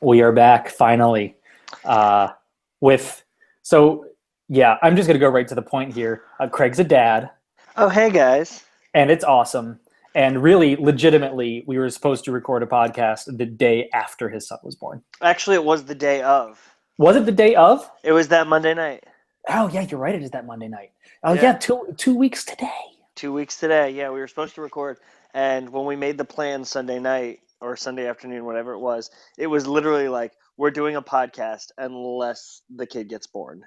We are back finally. I'm just going to go right to the point here. Craig's a dad. Oh, hey guys. And it's awesome. And really, legitimately, we were supposed to record a podcast the day after his son was born. Actually, it was the day of. Was it the day of? It was that Monday night. Oh, yeah, you're right. It is that Monday night. Oh, Yeah. 2 weeks today. 2 weeks today. Yeah, we were supposed to record. And when we made the plan Sunday night or Sunday afternoon, whatever it was literally like, we're doing a podcast unless the kid gets born.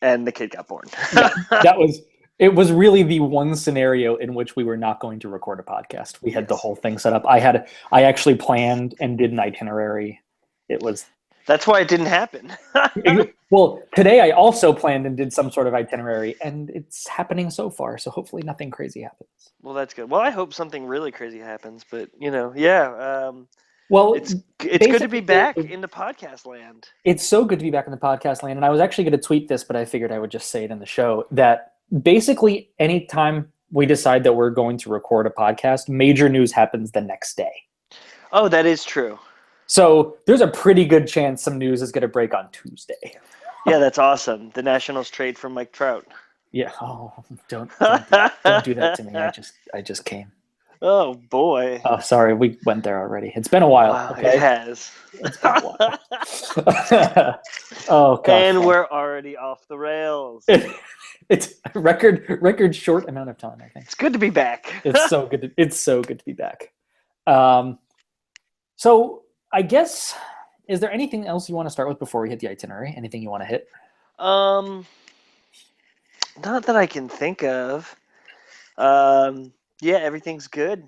And the kid got born. It was really the one scenario in which we were not going to record a podcast. We had the whole thing set up. I actually planned and did an itinerary. That's why it didn't happen. Well, today I also planned and did some sort of itinerary, and it's happening so far. So hopefully nothing crazy happens. Well, that's good. Well, I hope something really crazy happens, but yeah. Well, it's good to be back in the podcast land. It's so good to be back in the podcast land, and I was actually going to tweet this, but I figured I would just say it in the show that basically anytime we decide that we're going to record a podcast, major news happens the next day. Oh, that is true. So there's a pretty good chance some news is going to break on Tuesday. Yeah, that's awesome. The Nationals trade for Mike Trout. Yeah. Oh, don't do that to me. I just came. Oh boy. Oh, sorry. We went there already. It's been a while. Wow, okay? It has. It's been a while. Oh god. And we're already off the rails. It's a record short amount of time, I think. It's good to be back. It's so good to be back. So I guess, is there anything else you want to start with before we hit the itinerary? Anything you want to hit? Not that I can think of. Yeah, everything's good.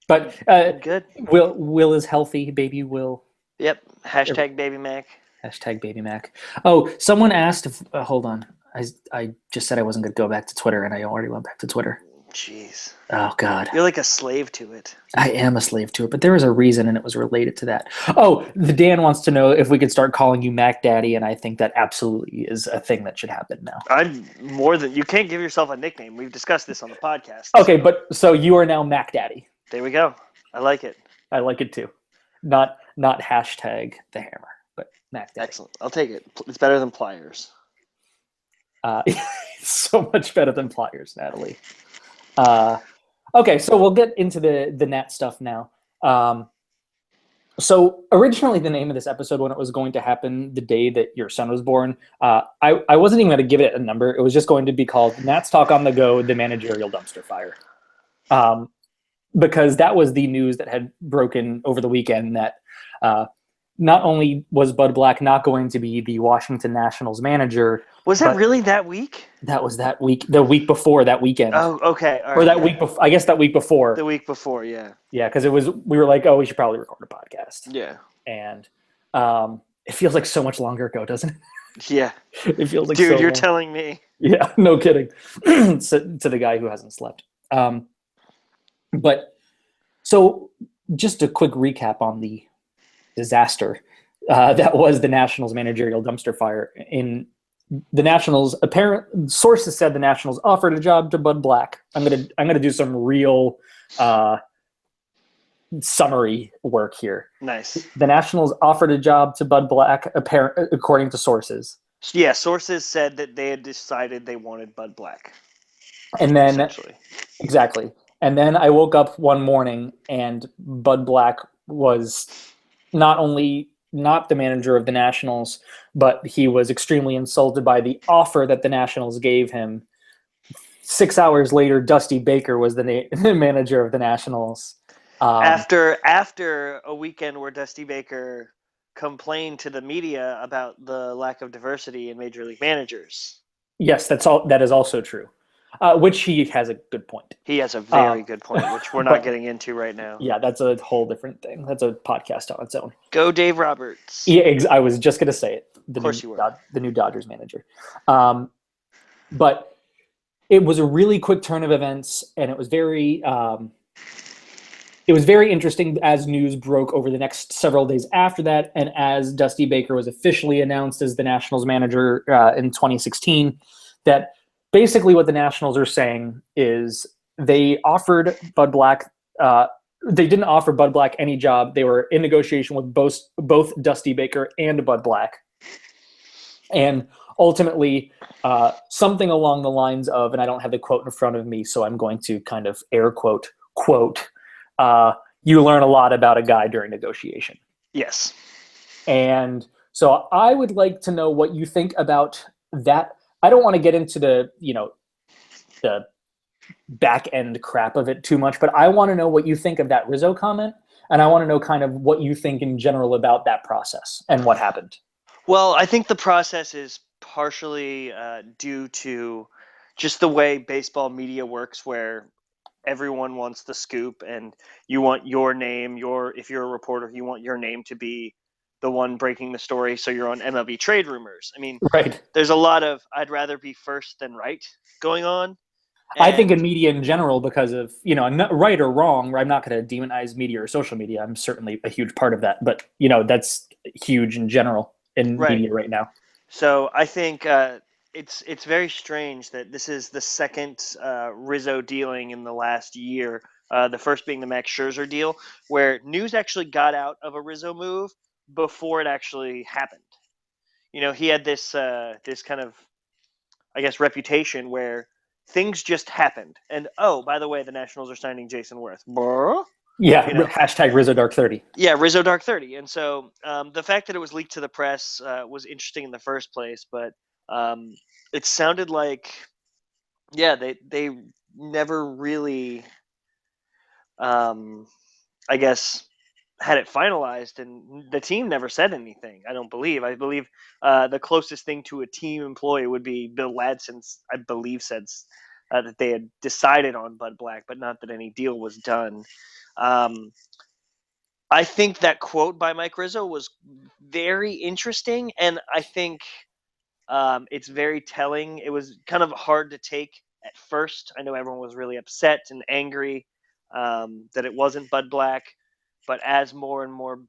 But good. Will is healthy. Baby Will. Yep. Hashtag Baby Mac. Hashtag Baby Mac. Oh, someone asked if. Hold on. I just said I wasn't going to go back to Twitter, and I already went back to Twitter. Jeez. Oh God. You're like a slave to it. I am a slave to it, but there was a reason, and it was related to that. Oh, the Dan wants to know if we could start calling you Mac Daddy, and I think that absolutely is a thing that should happen now. You can't give yourself a nickname. We've discussed this on the podcast. Okay, but so you are now Mac Daddy. There we go. I like it. I like it too. Not hashtag the hammer, but Mac Daddy. Excellent. I'll take it. It's better than pliers. So much better than pliers, Natalie. Okay, so we'll get into the Nat stuff now. So originally the name of this episode, when it was going to happen the day that your son was born, I wasn't even going to give it a number. It was just going to be called Nat's Talk on the Go, the Managerial Dumpster Fire. Because that was the news that had broken over the weekend that not only was Bud Black not going to be the Washington Nationals manager. Was that really that week? That was that week, the week before that weekend. Oh, okay. All right, or that week before, I guess that week bore. The week before, yeah. Yeah, because we were like, oh, we should probably record a podcast. Yeah. And it feels like so much longer ago, doesn't it? Yeah. It feels like Dude, so you're long. telling me. Yeah, no kidding. To the guy who hasn't slept. But so just a quick recap on the disaster that was the Nationals managerial dumpster fire. In the Nationals, apparent sources said the Nationals offered a job to Bud Black. I'm gonna do some real summary work here. Nice. The Nationals offered a job to Bud Black, according to sources. Yeah, sources said that they had decided they wanted Bud Black. And then exactly. And then I woke up one morning and Bud Black was not only not the manager of the Nationals, but he was extremely insulted by the offer that the Nationals gave him. 6 hours later, Dusty Baker was the manager of the Nationals. After a weekend where Dusty Baker complained to the media about the lack of diversity in major league managers. Yes, that is also true. Which he has a good point. He has a very good point, which we're not getting into right now. Yeah, that's a whole different thing. That's a podcast on its own. Go Dave Roberts. Yeah, I was just going to say it. Of course you were. The new Dodgers manager. But it was a really quick turn of events, and it was very interesting as news broke over the next several days after that, and as Dusty Baker was officially announced as the Nationals manager in 2016, that basically what the Nationals are saying is they offered Bud Black they didn't offer Bud Black any job. They were in negotiation with both Dusty Baker and Bud Black. And ultimately, something along the lines of, and I don't have the quote in front of me, so I'm going to kind of air quote, you learn a lot about a guy during negotiation. Yes. And so I would like to know what you think about that. I don't want to get into the back end crap of it too much, but I want to know what you think of that Rizzo comment. And I want to know kind of what you think in general about that process and what happened. Well, I think the process is partially due to just the way baseball media works, where everyone wants the scoop and you want your name, if you're a reporter, you want your name to be the one breaking the story, so you're on MLB trade rumors. I mean, right. There's a lot of I'd rather be first than right going on. I think in media in general, because of, right or wrong, I'm not going to demonize media or social media. I'm certainly a huge part of that, but that's huge in general in media right now. So I think it's very strange that this is the second Rizzo dealing in the last year. The first being the Max Scherzer deal, where news actually got out of a Rizzo move before it actually happened. He had this kind of, I guess, reputation where things just happened. And by the way, the Nationals are signing Jason Worth. Yeah, hashtag Rizzo Dark 30. Yeah, Rizzo Dark 30. And so the fact that it was leaked to the press was interesting in the first place, but it sounded like, they never really, I guess, had it finalized, and the team never said anything. I believe the closest thing to a team employee would be Bill Ladson, I believe, said that they had decided on Bud Black, but not that any deal was done. I think that quote by Mike Rizzo was very interesting, and I think it's very telling. It was kind of hard to take at first. I know everyone was really upset and angry that it wasn't Bud Black, but as more and more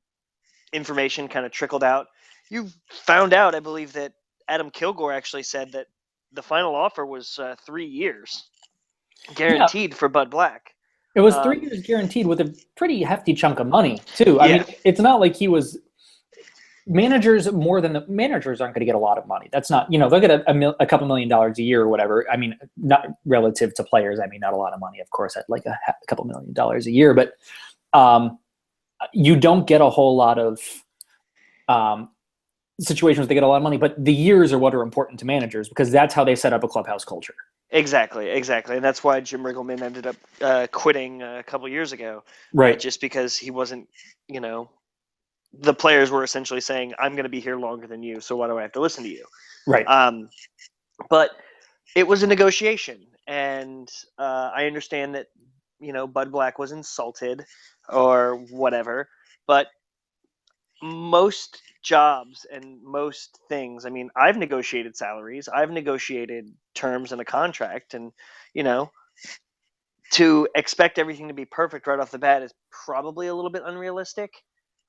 information kind of trickled out, you found out, I believe, that Adam Kilgore actually said that the final offer was 3 years guaranteed for Bud Black. It was 3 years guaranteed with a pretty hefty chunk of money, too. I mean, it's not like he was managers managers aren't going to get a lot of money. That's not, they'll get a couple $1 million a year or whatever. I mean, not relative to players. I mean, not a lot of money, of course, at like a couple $1 million a year, but you don't get a whole lot of situations where they get a lot of money, but the years are what are important to managers because that's how they set up a clubhouse culture. Exactly. And that's why Jim Riggleman ended up quitting a couple years ago. Right. Just because he wasn't, the players were essentially saying, I'm going to be here longer than you, so why do I have to listen to you? Right. But it was a negotiation, and I understand that, Bud Black was insulted or whatever, but most jobs and most things, I mean, I've negotiated salaries, I've negotiated terms in a contract, and, to expect everything to be perfect right off the bat is probably a little bit unrealistic.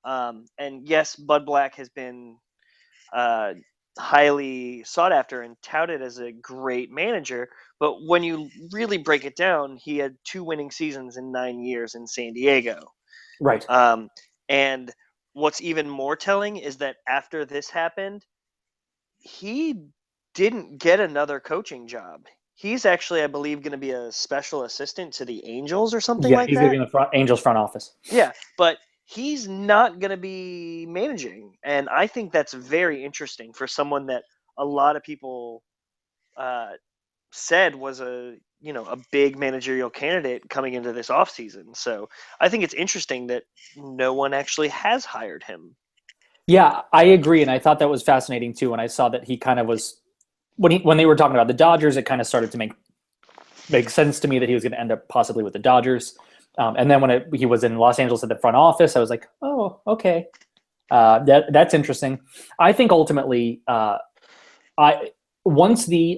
And yes, Bud Black has been highly sought after and touted as a great manager, but when you really break it down, he had 2 winning seasons in 9 years in San Diego. Right. And what's even more telling is that after this happened, he didn't get another coaching job. He's actually, I believe, going to be a special assistant to the Angels or something like that. Yeah, he's going to be in the Angels front office. Yeah, but he's not going to be managing, and I think that's very interesting for someone that a lot of people said was a big managerial candidate coming into this offseason. So I think it's interesting that no one actually has hired him. Yeah, I agree, and I thought that was fascinating too. When I saw that he kind of was when they were talking about the Dodgers, it kind of started to make sense to me that he was going to end up possibly with the Dodgers. And then when he was in Los Angeles at the front office, I was like, oh, okay, that's interesting. I think ultimately, once my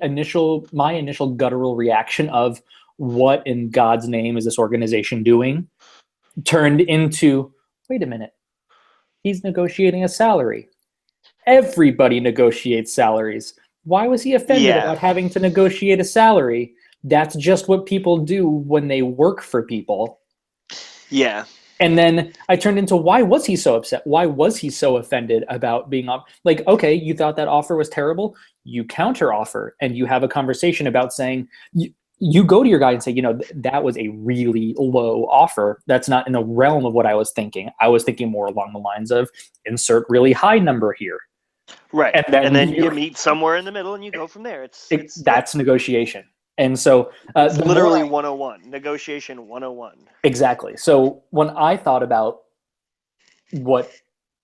initial guttural reaction of what in God's name is this organization doing turned into, wait a minute, he's negotiating a salary. Everybody negotiates salaries. Why was he offended about having to negotiate a salary? That's just what people do when they work for people. Yeah. And then I turned into, why was he so upset? Why was he so offended about being off? Like, okay, you thought that offer was terrible. You counter offer and you have a conversation about saying, you go to your guy and say, that was a really low offer. That's not in the realm of what I was thinking. I was thinking more along the lines of insert really high number here. Right. And then you meet somewhere in the middle and you go from there. that's negotiation. And so it's the literally 101, negotiation 101. Exactly. So when I thought about what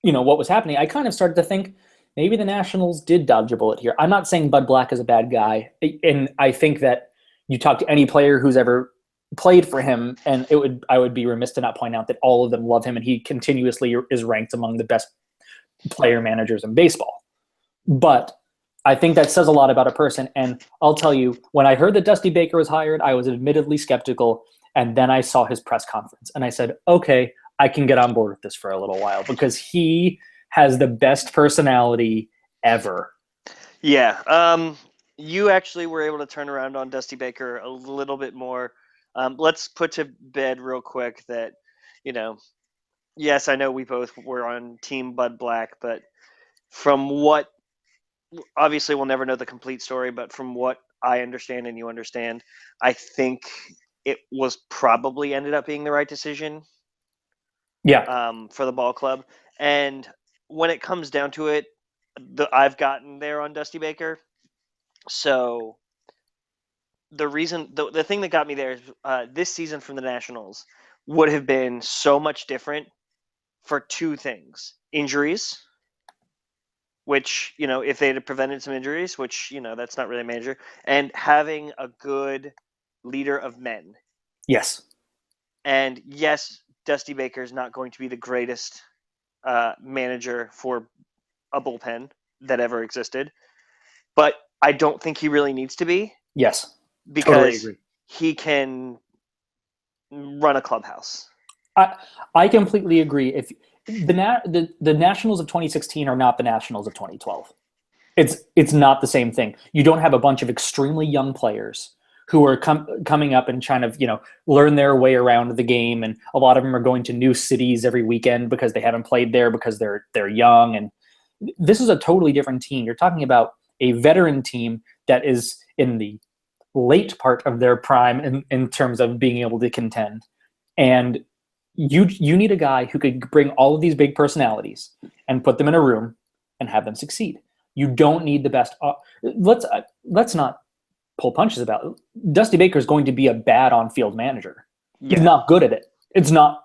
was happening, I kind of started to think maybe the Nationals did dodge a bullet here. I'm not saying Bud Black is a bad guy, and I think that you talk to any player who's ever played for him, and I would be remiss to not point out that all of them love him, and he continuously is ranked among the best player managers in baseball. But I think that says a lot about a person, and I'll tell you, when I heard that Dusty Baker was hired, I was admittedly skeptical, and then I saw his press conference, and I said, okay, I can get on board with this for a little while because he has the best personality ever. Yeah. You actually were able to turn around on Dusty Baker a little bit more. Let's put to bed real quick that, yes, I know we both were on Team Bud Black, but from what, obviously we'll never know the complete story, but from what I understand and you understand, I think it was probably ended up being the right decision. Yeah. For the ball club. And when it comes down to it, I've gotten there on Dusty Baker. So the thing that got me there is this season from the Nationals would have been so much different for two things: injuries, which, if they had prevented some injuries, which, that's not really major, and having a good leader of men. Yes. And yes, Dusty Baker is not going to be the greatest manager for a bullpen that ever existed, but I don't think he really needs to be. Yes. Because totally agree. He can run a clubhouse. I completely agree. If the Nationals of 2016 are not the Nationals of 2012. It's not the same thing. You don't have a bunch of extremely young players who are coming up and trying to learn their way around the game, and a lot of them are going to new cities every weekend because they haven't played there because they're young. And this is a totally different team. You're talking about a veteran team that is in the late part of their prime in terms of being able to contend. And you need a guy who could bring all of these big personalities and put them in a room and have them succeed. You don't need the best. Let's not pull punches about it. Dusty Baker is going to be a bad on-field manager. Yeah. He's not good at it. It's not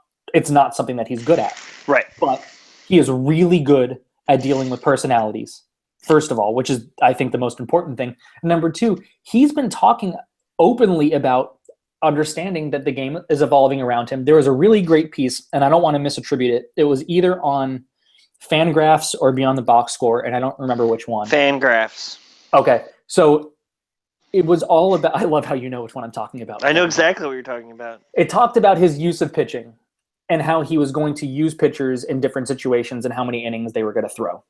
something that he's good at. Right. But he is really good at dealing with personalities, first of all, which is, I think, the most important thing. And number two, he's been talking openly about understanding that the game is evolving around him. There was a really great piece, and I don't want to misattribute it. It was either on Fangraphs or Beyond the Box Score, and I don't remember which one. Fangraphs. Okay. So it was all about, I love how you know which one I'm talking about. I know exactly what you're talking about. It talked about his use of pitching and how he was going to use pitchers in different situations and how many innings they were going to throw.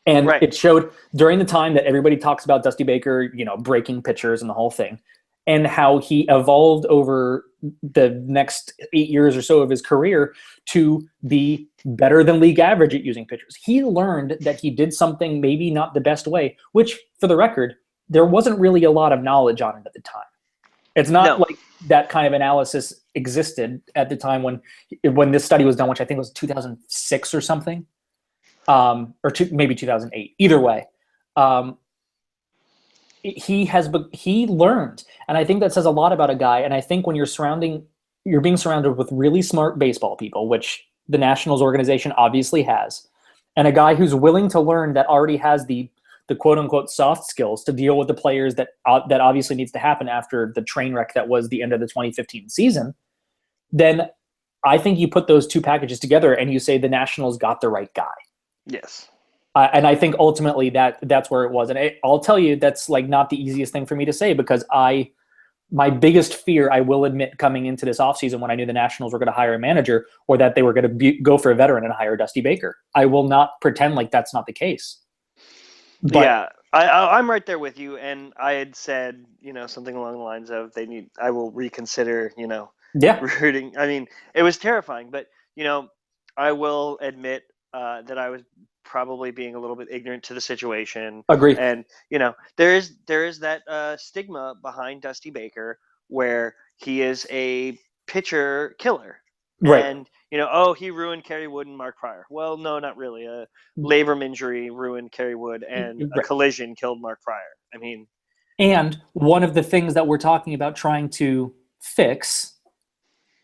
And right. It showed during the time that everybody talks about Dusty Baker, breaking pitchers and the whole thing, and how he evolved over the next 8 years or so of his career to be better than league average at using pitchers. He learned that he did something maybe not the best way, which, for the record, there wasn't really a lot of knowledge on it at the time. It's not like that kind of analysis existed at the time when this study was done, which I think was 2006 or something, maybe 2008. Either way, he learned, and I think that says a lot about a guy. And I think when you're being surrounded with really smart baseball people, which the Nationals organization obviously has, and a guy who's willing to learn, that already has the quote unquote soft skills to deal with the players that obviously needs to happen after the train wreck that was the end of the 2015 season, then I think you put those two packages together and you say the Nationals got the right guy. Yes. And I think ultimately that's where it was. And I'll tell you, that's not the easiest thing for me to say, because my biggest fear, I will admit, coming into this offseason when I knew the Nationals were going to hire a manager, or that they were going to go for a veteran and hire Dusty Baker. I will not pretend like that's not the case. But yeah, I'm right there with you. And I had said, something along the lines of I will reconsider, Yeah, rooting. I mean, it was terrifying, but I will admit that I was probably being a little bit ignorant to the situation, agree. and there is that stigma behind Dusty Baker where he is a pitcher killer, Right. and oh, he ruined Kerry Wood and Mark Pryor. Well, no, not really. A labrum injury ruined Kerry Wood, and a Right. collision killed Mark Pryor. I mean, And one of the things that we're talking about trying to fix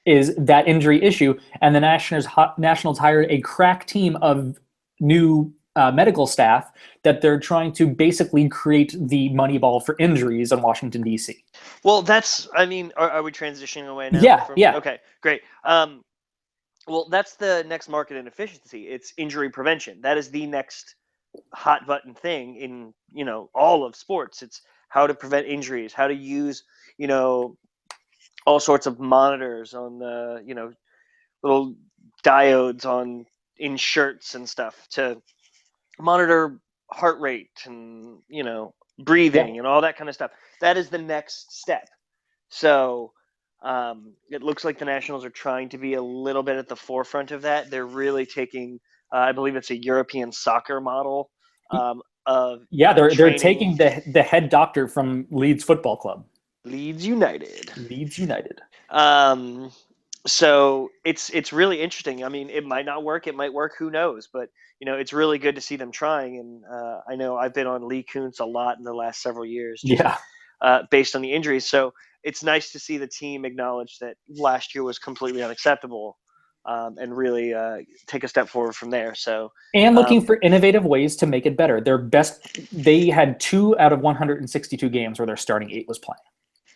is that injury issue. And the Nationals hired a crack team of new medical staff that they're trying to basically create the money ball for injuries in Washington, D.C. well, I mean, are we transitioning away now Yeah, from? yeah. Okay, great. Well, that's the next market inefficiency. It's injury prevention. That is the next hot button thing in all of sports. It's how to prevent injuries, how to use all sorts of monitors on the little diodes on in shirts and stuff to monitor heart rate and Yeah. breathing and all that kind of stuff. That is the next step. So it looks like the Nationals are trying to be a little bit at the forefront of that. They're really taking, I believe it's a European soccer model of Yeah, they're training. taking the head doctor from Leeds Football Club. Leeds United. Leeds United. Um, so it's really interesting. I mean, it might not work. It might work. Who knows? But it's really good to see them trying. And I know I've been on Lee Kuntz a lot in the last several years, just Yeah. based on the injuries. So it's nice to see the team acknowledge that last year was completely unacceptable, and really take a step forward from there. So And looking um, for innovative ways to make it better. They had 2 out of 162 games where their starting 8 was playing.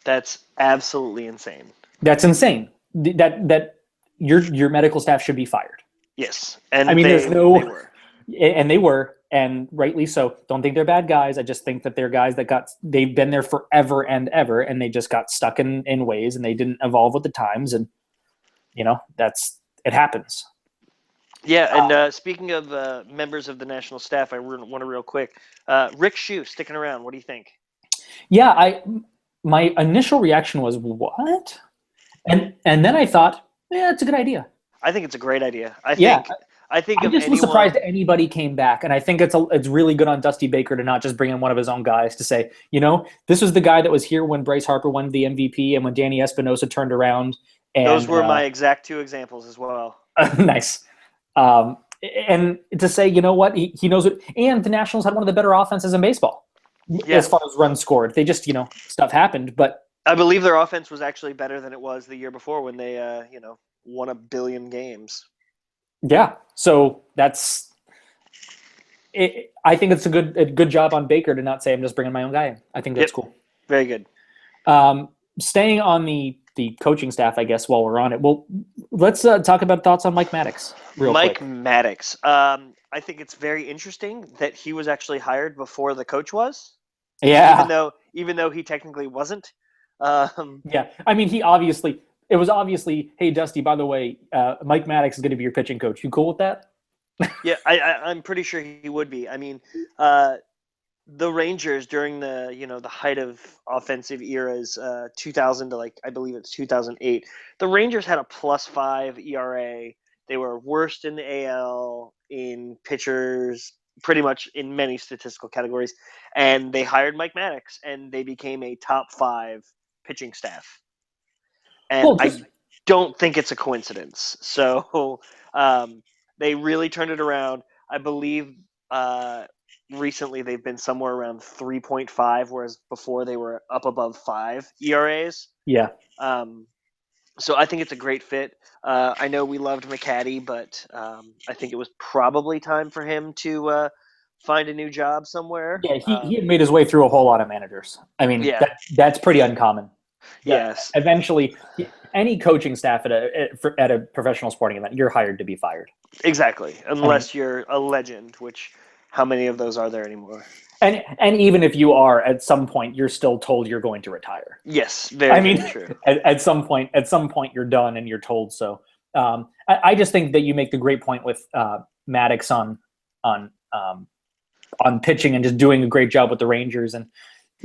that's absolutely insane. That's insane. That your medical staff should be fired. Yes, I and mean, there's they no, were. and they were, and rightly so. Don't think they're bad guys. I just think that they're guys they've been there forever and ever, and they just got stuck in ways, and they didn't evolve with the times, and it happens. Yeah, and speaking of members of the national staff, I want to real quick. Rick Shue sticking around. What do you think? Yeah, my initial reaction was what, and then I thought, yeah, it's a good idea. I think it's a great idea. I Yeah, think I think I of just was surprised anyone. anybody came back, and I think it's really good on Dusty Baker to not just bring in one of his own guys to say, this was the guy that was here when Bryce Harper won the MVP and when Danny Espinosa turned around, Those and were my exact two examples as well. nice. Um, and to say, you know what, he knows it. And the Nationals had one of the better offenses in baseball Yeah, as far as runs scored. They just, stuff happened, but I believe their offense was actually better than it was the year before when they won a billion games. yeah. So that's it. I think it's a good job on Baker to not say I'm just bringing my own guy in. I think Yep, that's cool. very good. Staying on the coaching staff, I guess, while we're on it. Well, let's talk about thoughts on Mike Maddox real Mike quick. Maddox. I think it's very interesting that he was actually hired before the coach was, even Yeah, though he technically wasn't. Um, yeah. I mean, it was obviously, hey, Dusty, by the way, Mike Maddox is going to be your pitching coach. You cool with that? yeah, I'm pretty sure he would be. I mean, the Rangers during the height of offensive eras, 2000 to I believe it's 2008. The Rangers had a +5 ERA. They were worst in the AL in pitchers, pretty much in many statistical categories. And they hired Mike Maddox, and they became a top 5 pitching staff. And Well, I just don't think it's a coincidence. So they really turned it around. I believe recently they've been somewhere around 3.5, whereas before they were up above 5 ERAs. yeah, So I think it's a great fit. I know we loved McCaddy, but I think it was probably time for him to find a new job somewhere. yeah. He had made his way through a whole lot of managers. I mean, Yeah. that's pretty uncommon. That Yes. eventually, any coaching staff at a professional sporting event, you're hired to be fired. Exactly. I mean, Unless you're a legend, which how many of those are there anymore? and even if you are, at some point, you're still told you're going to retire. Yes, I very, mean, very true. at some point, you're done and you're told so. I just think that you make the great point with Maddox on pitching and just doing a great job with the Rangers, and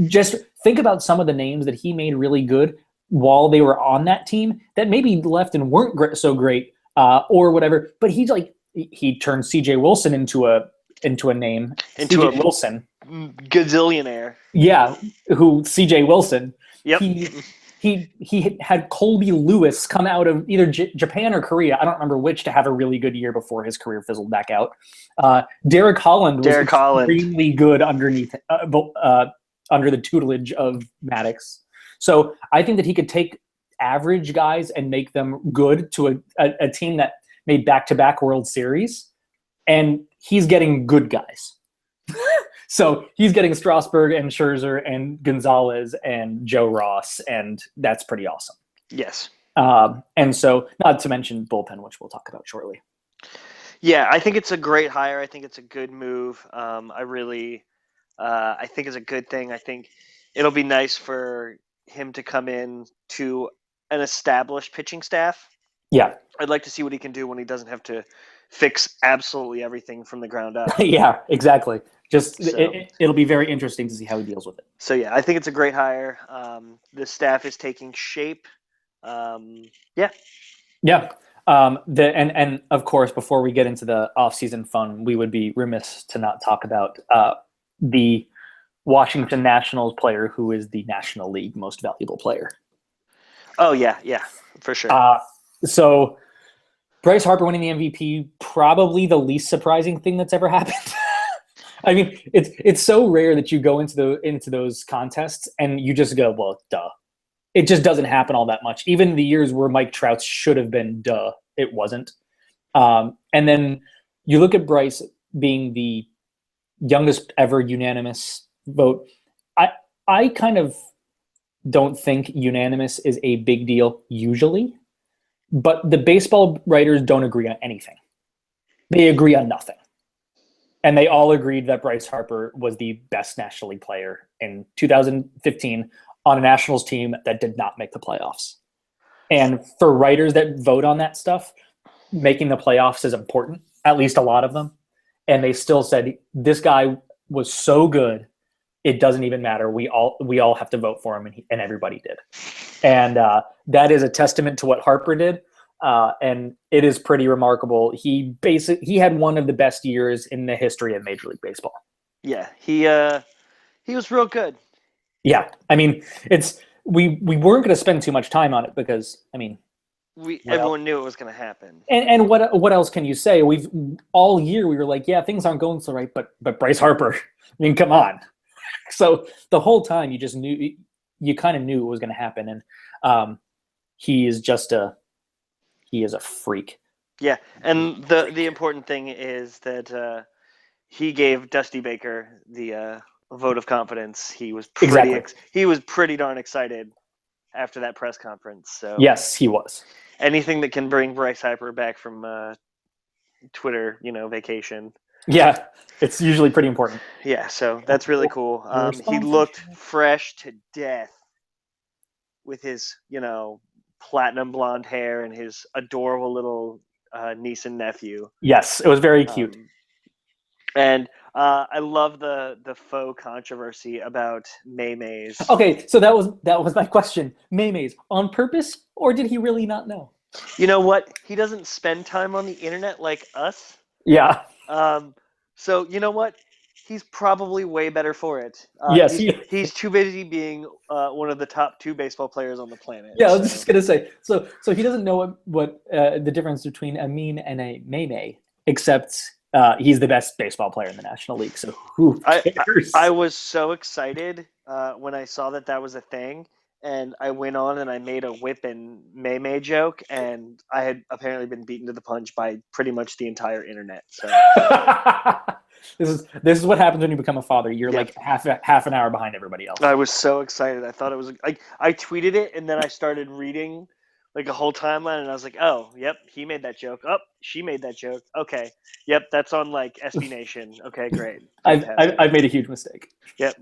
just think about some of the names that he made really good. while they were on that team that maybe left and weren't so great or whatever. But he turned C.J. Wilson into a name. C.J. Wilson, gazillionaire. yeah, who C.J. Wilson. Yep. He had Colby Lewis come out of either Japan or Korea. I don't remember which to have a really good year before his career fizzled back out. Derek Holland was extremely good underneath under the tutelage of Maddox. So I think that he could take average guys and make them good to a team that made back-to-back World Series, and he's getting good guys. So he's getting Strasburg and Scherzer and Gonzalez and Joe Ross, and that's pretty awesome. Yes. And so, not to mention bullpen, which we'll talk about shortly. Yeah, I think it's a great hire. I think it's a good move. I think it's a good thing. I think it'll be nice for him to come in to an established pitching staff. Yeah. I'd like to see what he can do when he doesn't have to fix absolutely everything from the ground up. Yeah, exactly. It'll be very interesting to see how he deals with it. So yeah, I think it's a great hire. The staff is taking shape. Yeah. And of course, before we get into the off-season fun, we would be remiss to not talk about the Washington Nationals player who is the National League most valuable player. Oh yeah, for sure. So Bryce Harper winning the MVP, probably the least surprising thing that's ever happened. I mean, it's so rare that you go into those contests and you just go, well, duh. It just doesn't happen all that much. Even the years where Mike Trout should have been, duh, it wasn't. And then you look at Bryce being the youngest ever unanimous vote. I kind of don't think unanimous is a big deal usually, but the baseball writers don't agree on anything. They agree on nothing. And they all agreed that Bryce Harper was the best National League player in 2015 on a Nationals team that did not make the playoffs. And for writers that vote on that stuff, making the playoffs is important, at least a lot of them. And they still said, this guy was so good, it doesn't even matter. We all have to vote for him, and everybody did. And that is a testament to what Harper did. And it is pretty remarkable. He had one of the best years in the history of Major League Baseball. Yeah, he was real good. Yeah, I mean, we weren't going to spend too much time on it because, I mean, everyone knew it was going to happen. And what else can you say? All year we were like, yeah, things aren't going so right, but Bryce Harper, I mean, come on. So the whole time you just knew, you kind of knew it was going to happen, and he is a freak. Yeah, and the important thing is that he gave Dusty Baker the vote of confidence. He was pretty darn excited after that press conference. So yes, he was. Anything that can bring Bryce Harper back from Twitter, vacation. Yeah, it's usually pretty important. Yeah, so that's really cool. He looked fresh to death with his, platinum blonde hair and his adorable little niece and nephew. Yes, it was very cute. And I love the faux controversy about Maymays. Okay, so that was my question. Maymays on purpose, or did he really not know? You know what? He doesn't spend time on the internet like us. Yeah. So you know what? He's probably way better for it. Yes, he's too busy being one of the top 2 baseball players on the planet. Yeah, I was just gonna say. So he doesn't know what the difference between a meme and a Maymay, except he's the best baseball player in the National League. So who cares? I was so excited when I saw that was a thing, and I went on and I made a Whip and Maymay joke, and I had apparently been beaten to the punch by pretty much the entire internet. So. This is what happens when you become a father. You're like half an hour behind everybody else. I was so excited. I thought it was like I tweeted it, and then I started reading like a whole timeline, and I was like, oh, yep, he made that joke. Oh, she made that joke. Okay, yep, that's on like SB Nation. Okay, great. I've made a huge mistake. Yep,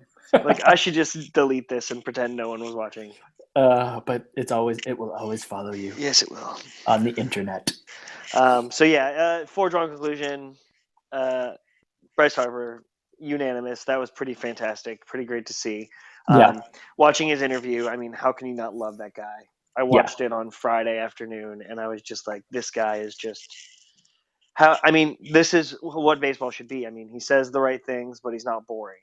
like I should just delete this and pretend no one was watching. But it will always follow you. Yes, it will on the internet. Foregone conclusion. Bryce Harper, unanimous. That was pretty fantastic. Pretty great to see. Yeah. Watching his interview, I mean, how can you not love that guy? I watched it on Friday afternoon, and I was just like, this guy is just how. I mean, this is what baseball should be. I mean, he says the right things, but he's not boring.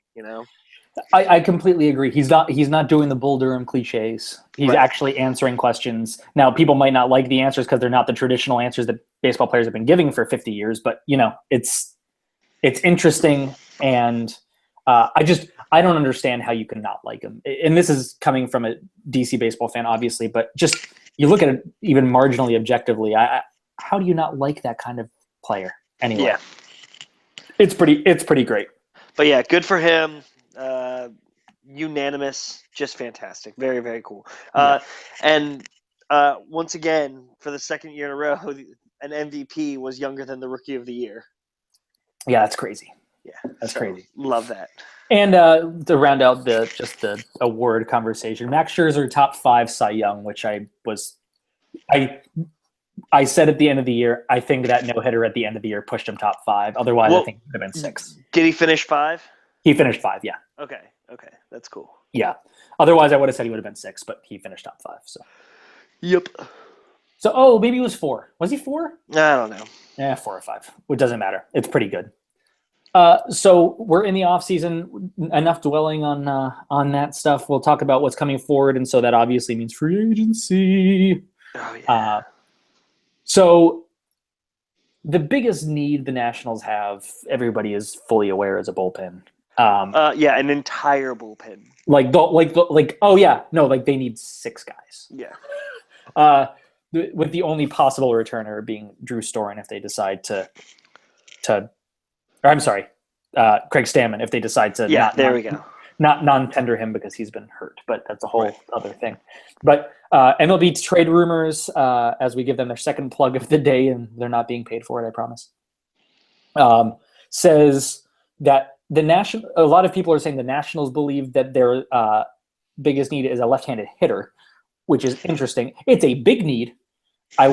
I completely agree. He's not doing the Bull Durham cliches. He's Right. actually answering questions. Now, people might not like the answers because they're not the traditional answers that baseball players have been giving for 50 years. But it's interesting, and I don't understand how you can not like him. And this is coming from a DC baseball fan, obviously, but just you look at it even marginally objectively. How do you not like that kind of player? Anyway, Yeah. it's pretty great. But yeah, good for him. Unanimous, just fantastic. Very, very cool. And once again, for the second year in a row, an MVP was younger than the Rookie of the Year. Yeah, that's crazy. Yeah, that's crazy. Love that. And to round out the award conversation, Max Scherzer top 5 Cy Young, which I said at the end of the year, I think that no hitter at the end of the year pushed him top 5. Otherwise, I think it would have been 6. Did he finish 5? He finished 5. Yeah. Okay, that's cool. Yeah. Otherwise, I would have said he would have been 6, but he finished top 5. So. Yep. So, maybe it was 4. Was he 4? I don't know. Yeah, 4 or 5. It doesn't matter. It's pretty good. So we're in the off season. Enough dwelling on that stuff. We'll talk about what's coming forward, and so that obviously means free agency. Oh yeah. So the biggest need the Nationals have, everybody is fully aware, is a bullpen. Yeah, an entire bullpen. They need 6 guys. Yeah. With the only possible returner being Drew Storen if they decide to or I'm sorry, Craig Stammen if they decide to not non-tender him because he's been hurt, but that's a whole other thing. But MLB trade rumors, as we give them their second plug of the day, and they're not being paid for it, I promise, says that a lot of people are saying the Nationals believe that their biggest need is a left-handed hitter, which is interesting. It's a big need. I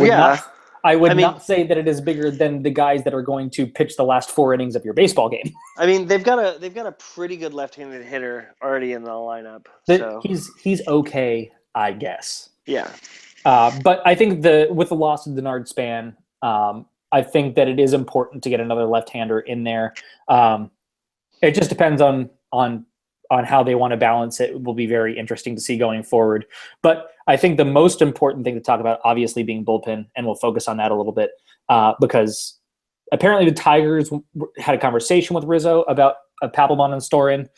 would not say that it is bigger than the guys that are going to pitch the last 4 innings of your baseball game. I mean, they've got a pretty good left-handed hitter already in the lineup. So he's okay, I guess. Yeah. But I think with the loss of Denard Span, I think that it is important to get another left-hander in there. It just depends on how they want to balance it. It will be very interesting to see going forward. But I think the most important thing to talk about, obviously, being bullpen, and we'll focus on that a little bit, because apparently the Tigers had a conversation with Rizzo about Papelbon and Storen,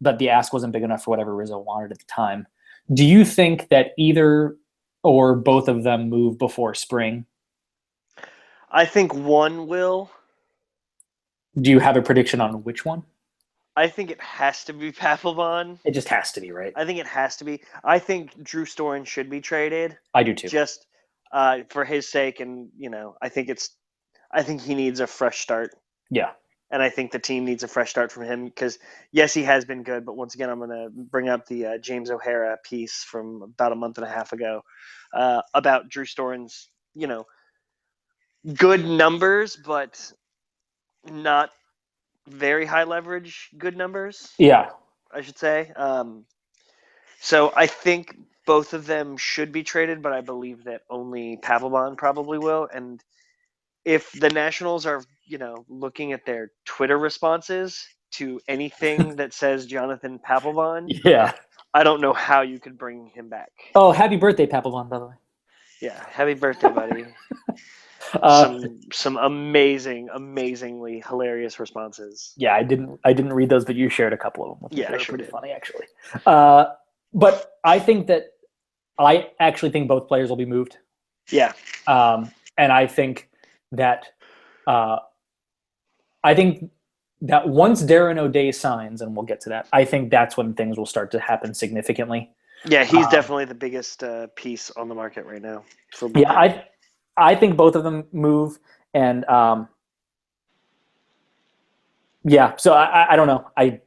but the ask wasn't big enough for whatever Rizzo wanted at the time. Do you think that either or both of them move before spring? I think one will. Do you have a prediction on which one? I think it has to be Papelbon. It just has to be, right? I think it has to be. I think Drew Storen should be traded. I do too. Just for his sake, and I think he needs a fresh start. Yeah. And I think the team needs a fresh start from him because, yes, he has been good. But once again, I'm going to bring up the James O'Hara piece from about a month and a half ago about Drew Storen's, good numbers, but not very high leverage good numbers. Yeah. I should say. So I think both of them should be traded, but I believe that only Papelbon probably will. And if the Nationals are, looking at their Twitter responses to anything that says Jonathan Papelbon, yeah, I don't know how you could bring him back. Oh, happy birthday, Papelbon, by the way. Yeah, happy birthday, buddy. Some amazingly hilarious responses. Yeah, I didn't read those, but you shared a couple of them. Yeah, they were pretty did. Funny actually. But I actually think both players will be moved. Yeah. And I think that once Darren O'Day signs, and we'll get to that, I think that's when things will start to happen significantly. Yeah, he's definitely the biggest piece on the market right now. Yeah, I think both of them move, and so I don't know. I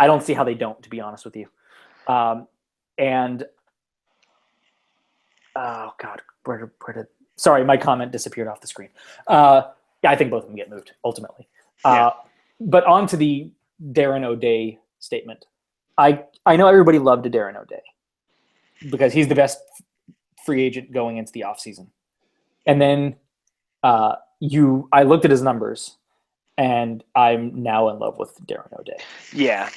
don't see how they don't, to be honest with you. And oh God, where did? Sorry, my comment disappeared off the screen. Yeah, I think both of them get moved ultimately. But on to the Darren O'Day statement. I know everybody loved Darren O'Day because he's the best free agent going into the offseason. And then I looked at his numbers, and I'm now in love with Darren O'Day. Yeah.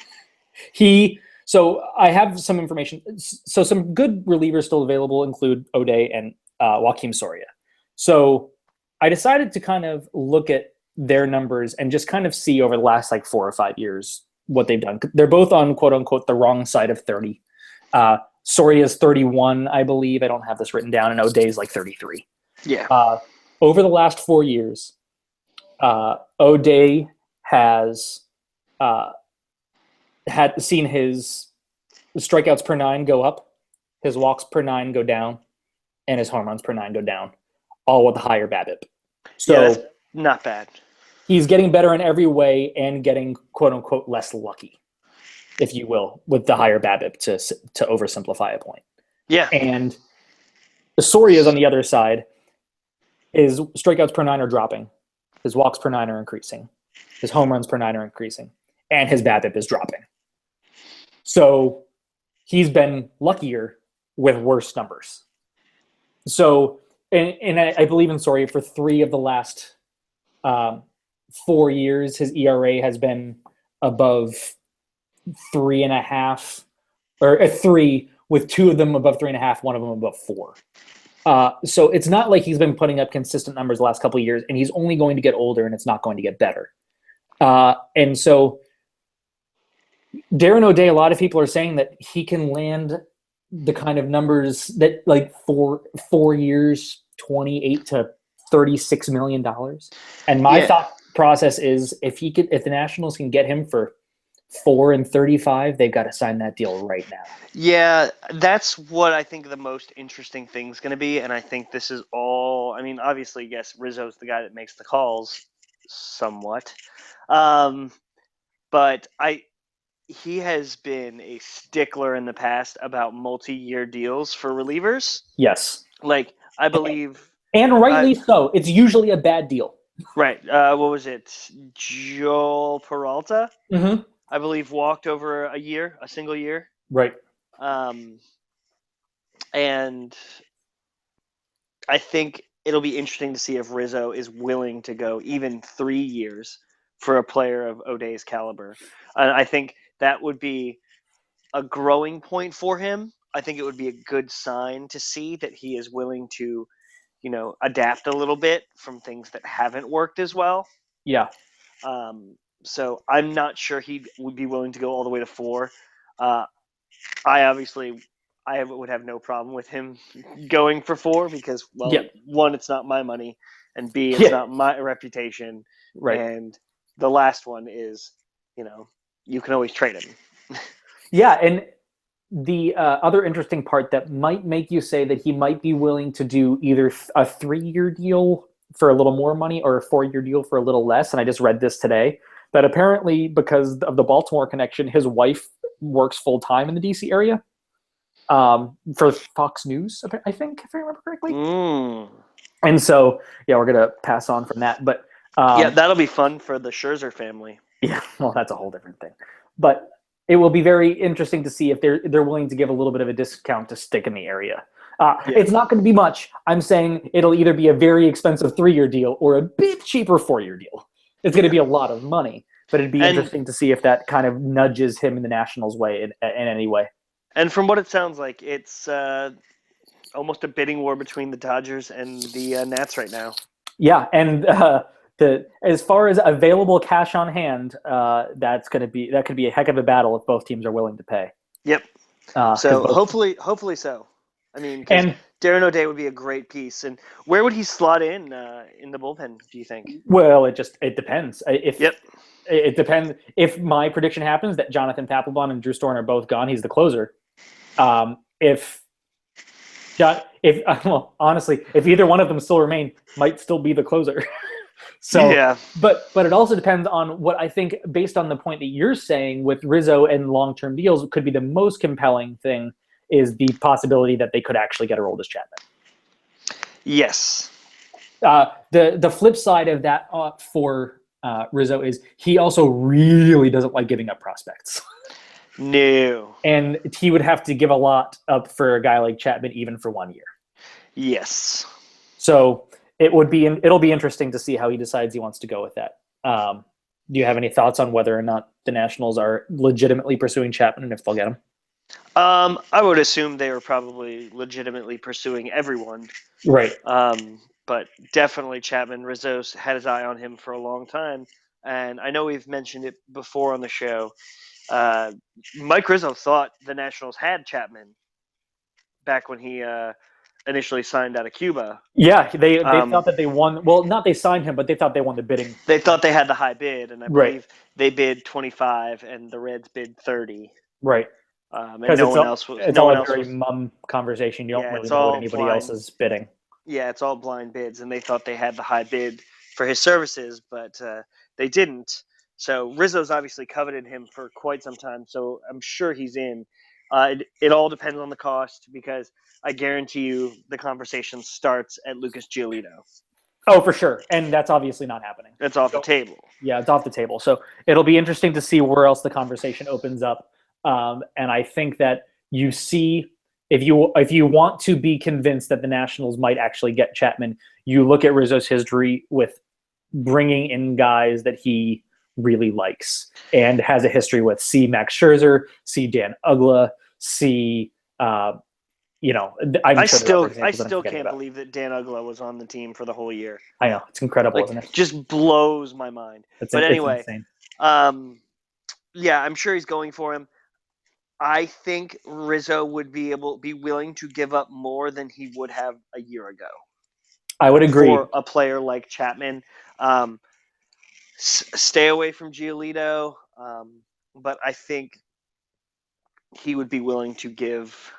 So I have some information. So some good relievers still available include O'Day and Joakim Soria. So I decided to kind of look at their numbers and just kind of see over the last like 4 or 5 years what they've done. They're both on quote unquote the wrong side of 30. Soria's 31, I believe. I don't have this written down, and O'Day's like 33. Yeah. Over the last 4 years, O'Day has had seen his strikeouts per 9 go up, his walks per 9 go down, and his home runs per 9 go down, all with a higher BABIP. So yeah, that's not bad. He's getting better in every way and getting quote unquote less lucky, if you will, with the higher BABIP to oversimplify a point. Yeah. And Soria's on the other side. His strikeouts per 9 are dropping, his walks per 9 are increasing, his home runs per 9 are increasing, and his BABIP is dropping. So he's been luckier with worse numbers. So, and I believe in Soria for 3 of the last 4 years, his ERA has been above 3.5, or a 3, with 2 of them above 3.5, 1 of them above 4. So it's not like he's been putting up consistent numbers the last couple of years, and he's only going to get older, and it's not going to get better. And so Darren O'Day, a lot of people are saying that he can land the kind of numbers that, like, for 4 years, $28 to $36 million. And my thought process is if the Nationals can get him for $4 and $35, they've got to sign that deal right now. Yeah, that's what I think the most interesting thing is going to be, and I think this is all. I mean, obviously, yes, Rizzo's the guy that makes the calls, somewhat, but he has been a stickler in the past about multi-year deals for relievers. Yes, like I believe, and rightly so. It's usually a bad deal. Right. What was it? Joel Peralta. Mm-hmm. I believe walked over a single year. Right. And I think it'll be interesting to see if Rizzo is willing to go even 3 years for a player of O'Day's caliber. I think that would be a growing point for him. I think it would be a good sign to see that he is willing to, adapt a little bit from things that haven't worked as well. Yeah. So I'm not sure he would be willing to go all the way to 4. I would have no problem with him going for 4 because, well, one, it's not my money, and B, it's not my reputation. Right. And the last one is, you can always trade him. Yeah, and the other interesting part that might make you say that he might be willing to do either a 3-year deal for a little more money or a 4-year deal for a little less, and I just read this today, that apparently because of the Baltimore connection, his wife works full-time in the DC area for Fox News, I think, if I remember correctly. And so, we're going to pass on from that. But that'll be fun for the Scherzer family. Yeah, well, that's a whole different thing. But it will be very interesting to see if they're willing to give a little bit of a discount to stick in the area. It's not going to be much. I'm saying it'll either be a very expensive 3-year deal or a bit cheaper 4-year deal. It's going to be a lot of money, but it'd be interesting to see if that kind of nudges him in the Nationals' way in any way. And from what it sounds like, it's almost a bidding war between the Dodgers and the Nats right now. Yeah, and as far as available cash on hand, that could be a heck of a battle if both teams are willing to pay. Yep. So hopefully so. I mean, because Darren O'Day would be a great piece. And where would he slot in the bullpen, do you think? Well, it depends. It depends. If my prediction happens that Jonathan Papelbon and Drew Storen are both gone, he's the closer. Honestly, if either one of them still remain, might still be the closer. So, but it also depends on what I think, based on the point that you're saying with Rizzo and long-term deals, could be the most compelling thing is the possibility that they could actually get Aroldis Chapman. Yes. The flip side of that for Rizzo is he also really doesn't like giving up prospects. No. And he would have to give a lot up for a guy like Chapman, even for 1 year. Yes. So it'll be interesting to see how he decides he wants to go with that. Do you have any thoughts on whether or not the Nationals are legitimately pursuing Chapman and if they'll get him? I would assume they were probably legitimately pursuing everyone. Right. But definitely Chapman. Rizzo's had his eye on him for a long time. And I know we've mentioned it before on the show. Mike Rizzo thought the Nationals had Chapman back when he initially signed out of Cuba. Yeah, they thought that they won. Well, not they signed him, but they thought they won the bidding. They thought they had the high bid, and I believe they bid 25, and the Reds bid 30. Right. And no one else was. It's all a very mum conversation. You don't really know what anybody else is bidding. Yeah, it's all blind bids, and they thought they had the high bid for his services, but they didn't. So Rizzo's obviously coveted him for quite some time, so I'm sure he's in. It all depends on the cost, because I guarantee you the conversation starts at Lucas Giolito. Oh, for sure. And that's obviously not happening. It's off the table. Yeah, it's off the table. So it'll be interesting to see where else the conversation opens up. And I think that you see, if you want to be convinced that the Nationals might actually get Chapman, you look at Rizzo's history with bringing in guys that he really likes and has a history with. See Max Scherzer, see Dan Uggla, see I still can't believe that Dan Uggla was on the team for the whole year. I know, it's incredible, isn't it? Just blows my mind. But anyway, yeah, I'm sure he's going for him. I think Rizzo would be willing to give up more than he would have a year ago. I would agree. For a player like Chapman, stay away from Giolito, but I think he would be willing to give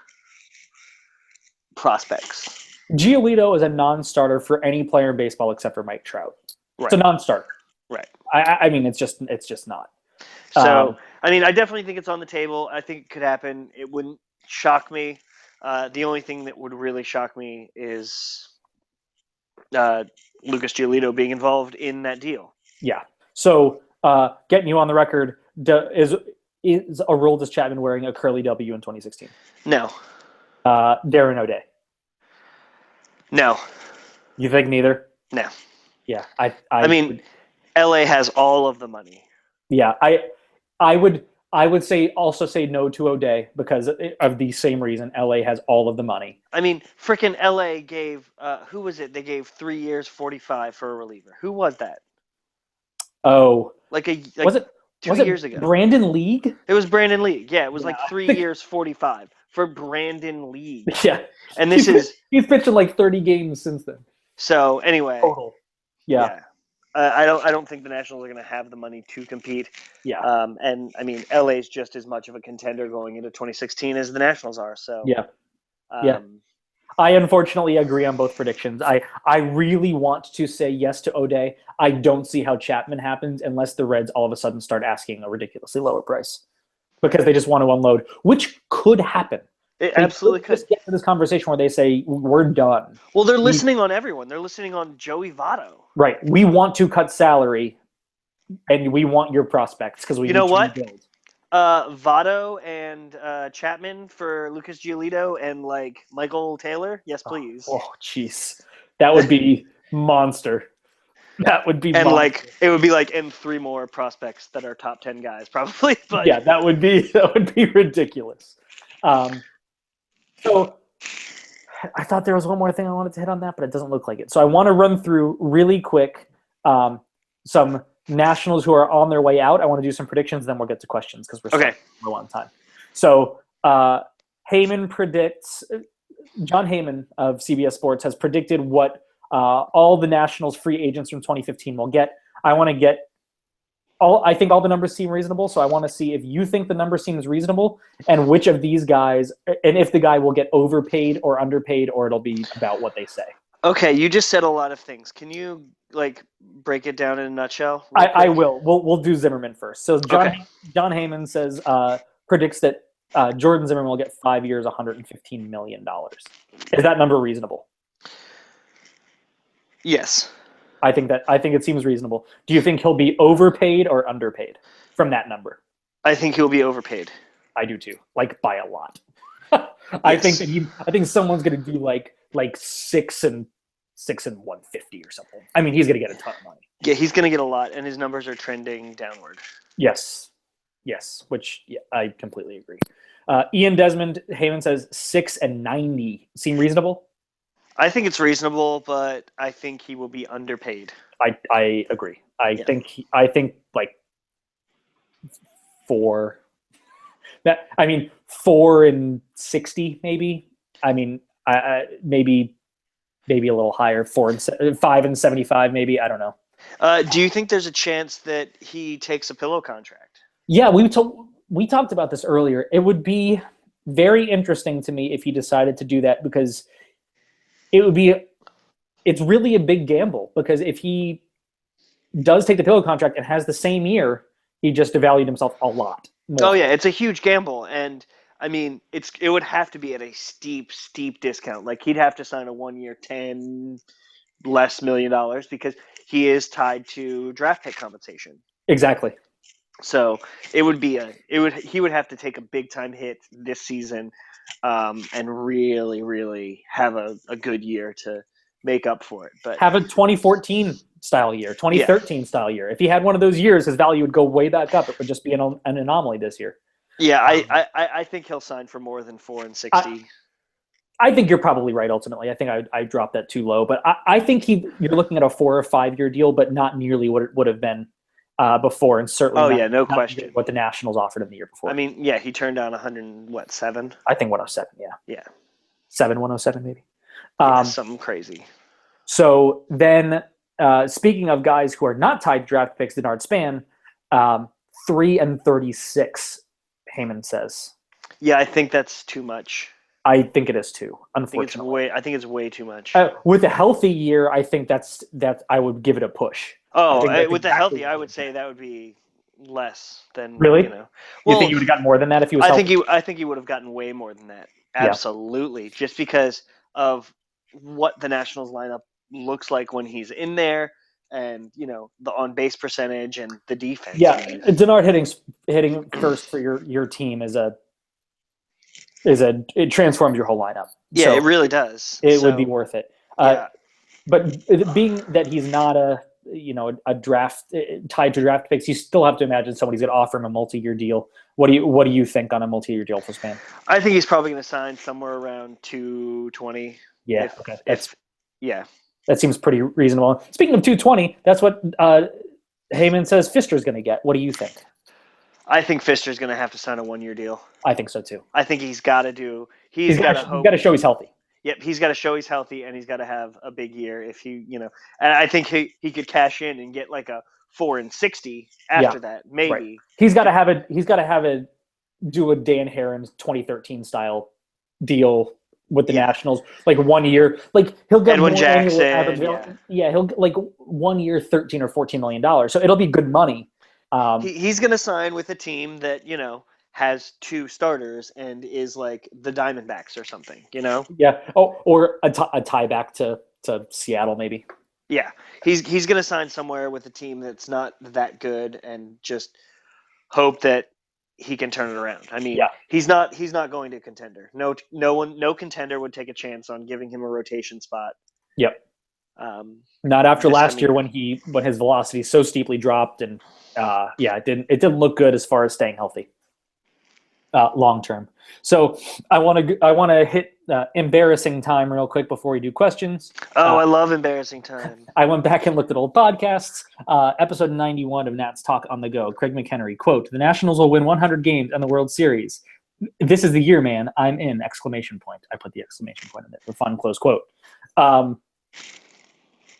prospects. Giolito is a non-starter for any player in baseball except for Mike Trout. Right. It's a non-starter. Right. I mean, it's just not. So, I mean, I definitely think it's on the table. I think it could happen. It wouldn't shock me. The only thing that would really shock me is Lucas Giolito being involved in that deal. Yeah. So, getting you on the record, is Aroldis Chapman wearing a curly W in 2016? No. Darren O'Day? No. You think neither? No. Yeah. I mean, LA has all of the money. Yeah. I would say no to O'Day because of the same reason. LA has all of the money. I mean, freaking LA gave who was it? They gave 3 years, 45 for a reliever. Who was that? Oh, was it 2 years ago? Brandon League? It was Brandon League. Yeah, it was like 3 years, 45 for Brandon League. Yeah, and he's pitched in like 30 games since then. So anyway, total. Yeah. I don't think the Nationals are going to have the money to compete. Yeah. And I mean, LA is just as much of a contender going into 2016 as the Nationals are. So yeah. I unfortunately agree on both predictions. I really want to say yes to O'Day. I don't see how Chapman happens unless the Reds all of a sudden start asking a ridiculously lower price because they just want to unload, which could happen. It absolutely could. Just get to this conversation where they say, we're done. Well, they're listening on everyone. They're listening on Joey Votto. Right. We want to cut salary, and we want your prospects because we need to rebuild. Votto and Chapman for Lucas Giolito and like Michael Taylor. Yes, please. Oh, jeez. That would be monster. That would be monster. Like it would be like in 3 more prospects that are top 10 guys probably. But yeah, that would be ridiculous. So I thought there was one more thing I wanted to hit on that, but it doesn't look like it. So I want to run through really quick some Nationals who are on their way out. I want to do some predictions, then we'll get to questions because we're low on time. So Heyman predicts – John Heyman of CBS Sports has predicted what all the Nationals free agents from 2015 will get. I want to get I think all the numbers seem reasonable, so I want to see if you think the number seems reasonable and which of these guys, and if the guy will get overpaid or underpaid, or it'll be about what they say. Okay, you just said a lot of things. Can you break it down in a nutshell? I will. We'll do Zimmerman first. So John Heyman says predicts that Jordan Zimmerman will get 5 years, $115 million. Is that number reasonable? Yes. I think it seems reasonable. Do you think he'll be overpaid or underpaid from that number? I think he'll be overpaid. I do too. Like by a lot. I think someone's going to do like 6 and 150 or something. I mean, he's going to get a ton of money. Yeah, he's going to get a lot, and his numbers are trending downward. Yes, which I completely agree. Ian Desmond Heyman says 6 and 90 seem reasonable. I think it's reasonable, but I think he will be underpaid. I agree. I think like 4. 4 and 60 maybe. I mean, maybe a little higher. 5 and 75 maybe. I don't know. Do you think there's a chance that he takes a pillow contract? Yeah, we talked about this earlier. It would be very interesting to me if he decided to do that, because it's really a big gamble, because if he does take the pillow contract and has the same year, he just devalued himself a lot more. Oh yeah, it's a huge gamble, and I mean, it would have to be at a steep discount. Like he'd have to sign a 1-year, $10 less million, because he is tied to draft pick compensation. Exactly. So he would have to take a big time hit this season, and really, really have a good year to make up for it. But have a 2014 style year, 2013 style year. If he had one of those years, his value would go way back up. It would just be an anomaly this year. Yeah, I think he'll sign for more than 4 and 60. I think you're probably right. Ultimately, I think I dropped that too low, but I think you're looking at a 4 or 5 year deal, but not nearly what it would have been before, and certainly no question what the Nationals offered him the year before. I mean, yeah, he turned down 107. I think 107. Yeah, 107 maybe. Something crazy. So then, speaking of guys who are not tied to draft picks, Denard Span, 3 and 36. Heyman says. Yeah, I think that's too much. I think it is too. Unfortunately, I think it's way too much. With a healthy year, I think that I would give it a push. Oh, with the healthy, I would say that would be less than really. Well, you think you would have gotten more than that if he was healthy? I think he would have gotten way more than that. Absolutely, just because of what the Nationals lineup looks like when he's in there, and the on base percentage and the defense. Yeah, Denard hitting first for your team it transforms your whole lineup. Yeah, so it really does. It would be worth it. But being that he's not a draft tied to draft picks, you still have to imagine somebody's going to offer him a multi-year deal. What do you think on a multi-year deal for Span? I think he's probably going to sign somewhere around 220. Yeah, okay. That seems pretty reasonable. Speaking of 220, that's what Heyman says Fister's going to get. What do you think? I think Fister's going to have to sign a 1-year deal. I think so too. I think he's got to show he's healthy. Yep, he's got to show he's healthy, and he's got to have a big year. If he, and I think he could cash in and get like a 4 and 60 after that, maybe. Right. He's got to have a do a Dan Herron's 2013 style deal with the Nationals, like 1 year, like he'll get Edwin Jackson. He'll like 1 year, $13 or $14 million. So it'll be good money. He's going to sign with a team that has 2 starters and is like the Diamondbacks or something. Yeah. Oh, or a tie back to Seattle maybe. Yeah, he's going to sign somewhere with a team that's not that good and just hope that he can turn it around. I mean, he's not going to contender. No contender would take a chance on giving him a rotation spot. Yep. Not after last year when his velocity so steeply dropped, and it didn't look good as far as staying healthy long term. So I want to hit embarrassing time real quick before we do questions. I love embarrassing time. I went back and looked at old podcasts. Episode 91 of Nats Talk on the Go. Craig McHenry, quote, "The Nationals will win 100 games and the World Series. This is the year, man. I'm in!" Exclamation point. I put the exclamation point in there for fun. Close quote.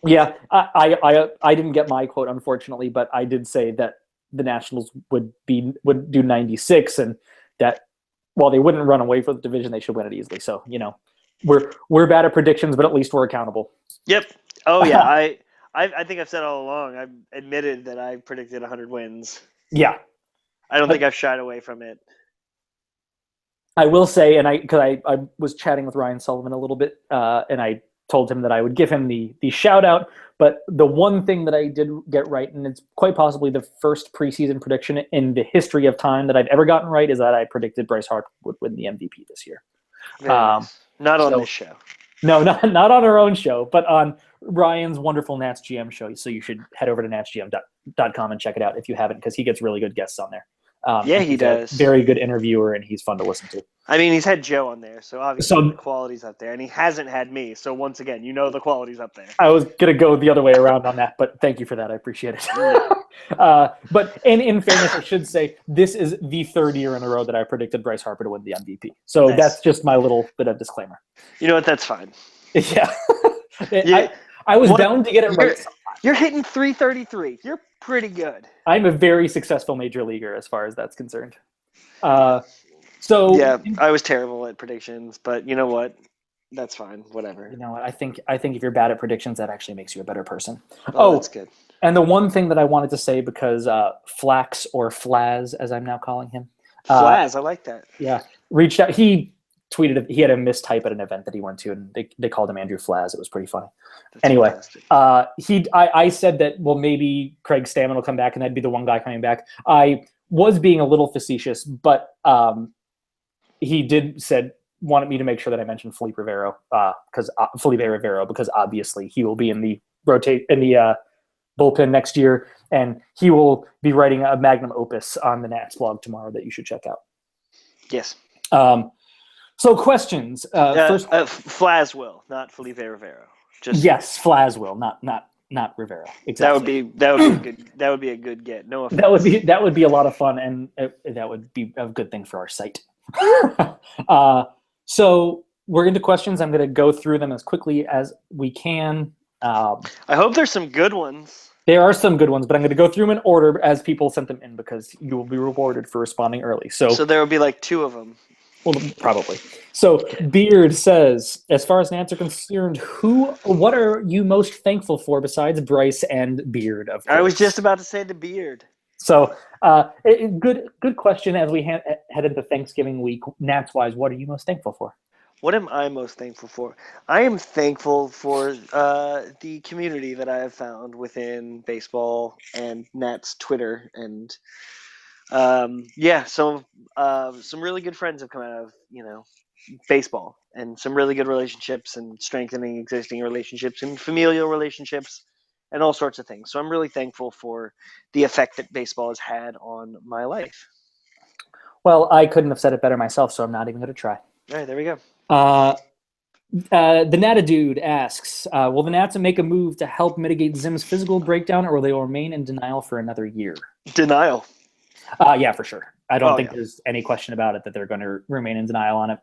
Yeah, I didn't get my quote, unfortunately, but I did say that the Nationals would do 96, and that while they wouldn't run away for the division, they should win it easily. So we're bad at predictions, but at least we're accountable. Yep. Oh yeah. I think I've said all along. I've admitted that I predicted 100 wins. Yeah. I don't think I've shied away from it. I will say, and because I was chatting with Ryan Sullivan a little bit, and I told him that I would give him the shout out. But the one thing that I did get right, and it's quite possibly the first preseason prediction in the history of time that I've ever gotten right, is that I predicted Bryce Harper would win the MVP this year. Very nice. Not on this show. No, not on our own show, but on Ryan's wonderful Nats GM show. So you should head over to natsgm.com and check it out if you haven't, because he gets really good guests on there. He does. Very good interviewer, and he's fun to listen to. I mean, he's had Joe on there, so obviously the quality's up there, and he hasn't had me. So once again, the quality's up there. I was gonna go the other way around on that, but thank you for that. I appreciate it. But in fairness, I should say this is the third year in a row that I predicted Bryce Harper to win the MVP. So That's just my little bit of disclaimer. You know what? That's fine. Yeah. I was bound to get it right. You're hitting 333. You're pretty good. I'm a very successful major leaguer as far as that's concerned. I was terrible at predictions, but you know what? That's fine. Whatever. You know what? I think if you're bad at predictions, that actually makes you a better person. Oh, that's good. And the one thing that I wanted to say, because Flax, or Flaz, as I'm now calling him. Flaz, I like that. Yeah. Reached out. He tweeted, he had a mistype at an event that he went to, and they called him Andrew Flaz. It was pretty funny. That's anyway, fantastic. I said that, well, maybe Craig Stammen will come back, and that'd be the one guy coming back. I was being a little facetious, but he wanted me to make sure that I mentioned Felipe Rivero, because obviously he will be in the bullpen next year, and he will be writing a magnum opus on the Nats blog tomorrow that you should check out. Yes. So questions. First, Flaz will, not Felipe Rivero. Yes, Flaz will, not Rivero. Exactly. That would be a good get. No offense. That would be a lot of fun, and that would be a good thing for our site. So we're into questions. I'm going to go through them as quickly as we can. I hope there's some good ones. There are some good ones, but I'm going to go through them in order as people sent them in, because you will be rewarded for responding early. So there will be like two of them. Well, probably. So Beard says, as far as Nats are concerned, what are you most thankful for besides Bryce and Beard? Of course. I was just about to say the Beard. So good question as we head into Thanksgiving week. Nats-wise, what are you most thankful for? What am I most thankful for? I am thankful for the community that I have found within baseball and Nats Twitter, and some really good friends have come out of baseball, and some really good relationships, and strengthening existing relationships, and familial relationships, and all sorts of things. So I'm really thankful for the effect that baseball has had on my life. Well, I couldn't have said it better myself, so I'm not even going to try. All right, there we go. The Nata Dude asks, will the Nats make a move to help mitigate Zim's physical breakdown, or will they remain in denial for another year? Denial. Yeah, for sure. I don't think there's any question about it that they're going to remain in denial on it.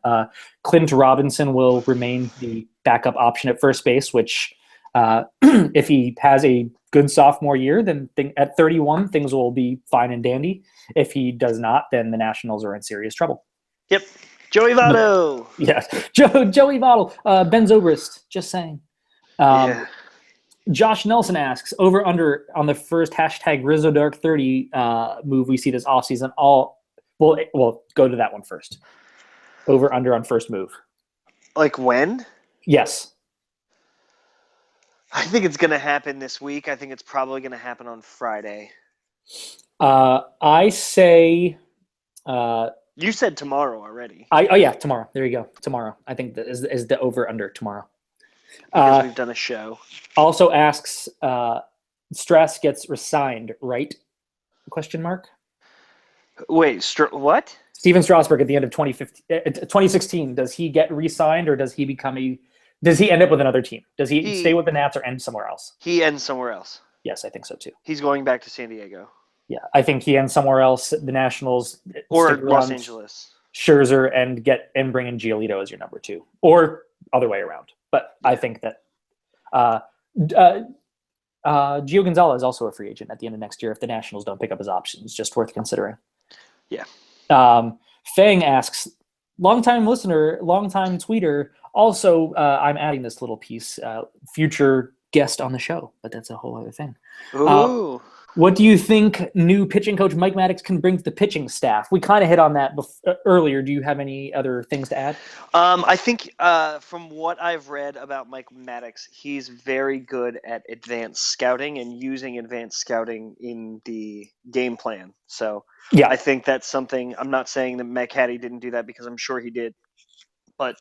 Clint Robinson will remain the backup option at first base, which if he has a good sophomore year, then at 31, things will be fine and dandy. If he does not, then the Nationals are in serious trouble. Yep. Joey Votto. Yes. Joey Votto. Ben Zobrist, just saying. Josh Nelson asks, over under on the first hashtag RizzoDark30 move we see this offseason. We'll go to that one first. Over under on first move. Like when? Yes. I think it's going to happen this week. I think it's probably going to happen on Friday. I say... you said tomorrow already. Yeah, tomorrow. There you go. Tomorrow. I think that is the over-under tomorrow. Because we've done a show. Also asks, Strass gets resigned, right? Question mark. Wait, what? Steven Strasburg at the end of 2016. Does he get re-signed, or does he does he end up with another team? Does he stay with the Nats or end somewhere else? He ends somewhere else. Yes, I think so too. He's going back to San Diego. Yeah, I think he ends somewhere else. The Nationals or Los Angeles. Scherzer and bring in Giolito as your number 2, or other way around. But I think that Gio Gonzalez is also a free agent at the end of next year if the Nationals don't pick up his options. Just worth considering. Yeah. Fang asks, longtime listener, longtime tweeter. Also, I'm adding this little piece, future guest on the show, but that's a whole other thing. Ooh. What do you think new pitching coach Mike Maddox can bring to the pitching staff? We kind of hit on that earlier. Do you have any other things to add? I think from what I've read about Mike Maddox, he's very good at advanced scouting and using advanced scouting in the game plan. So yeah, I think that's something. I'm not saying that McHattie didn't do that, because I'm sure he did, but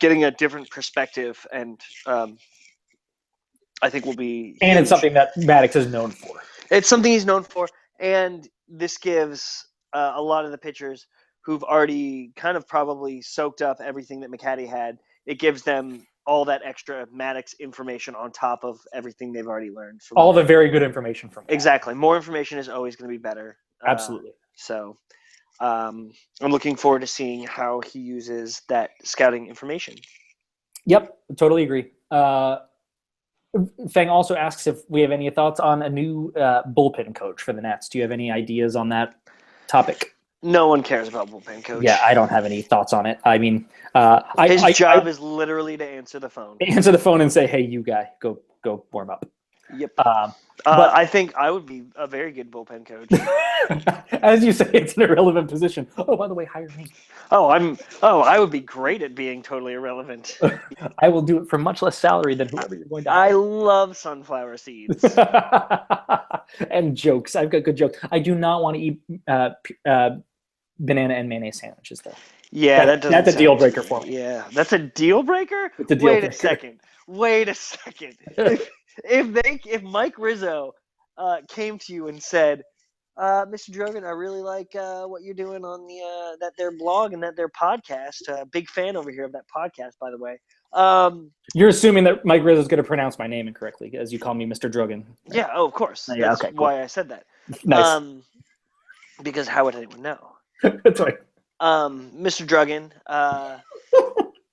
getting a different perspective and I think will be and huge. It's something that Maddox is known for. It's something he's known for, and this gives a lot of the pitchers who've already kind of probably soaked up everything that McHattie had. It gives them all that extra Maddox information on top of everything they've already learned. From all the very good information from Maddox. Exactly. More information is always going to be better. Absolutely. So I'm looking forward to seeing how he uses that scouting information. Yep, totally agree. Feng also asks if we have any thoughts on a new bullpen coach for the Nats. Do you have any ideas on that topic? No one cares about bullpen coach. Yeah, I don't have any thoughts on it. I mean, his job is literally to answer the phone. Answer the phone and say, "Hey, you guy, go warm up." Yep. But I think I would be a very good bullpen coach. As you say, it's an irrelevant position. Oh, by the way, hire me. I would be great at being totally irrelevant. I will do it for much less salary than whoever you're going to hire. I love sunflower seeds. And jokes. I've got good jokes. I do not want to eat banana and mayonnaise sandwiches, though. Yeah, that's a deal breaker for me. Yeah, that's a deal breaker? It's a deal breaker. Wait a second. If Mike Rizzo came to you and said, Mr. Drogan, I really like what you're doing on the that their blog and that their podcast. Big fan over here of that podcast, by the way. You're assuming that Mike Rizzo is going to pronounce my name incorrectly, as you call me Mr. Drogan. Yeah, of course. Yeah, That's okay, cool. why I said that. Nice. Because how would anyone know? That's right. Mr. Drogan,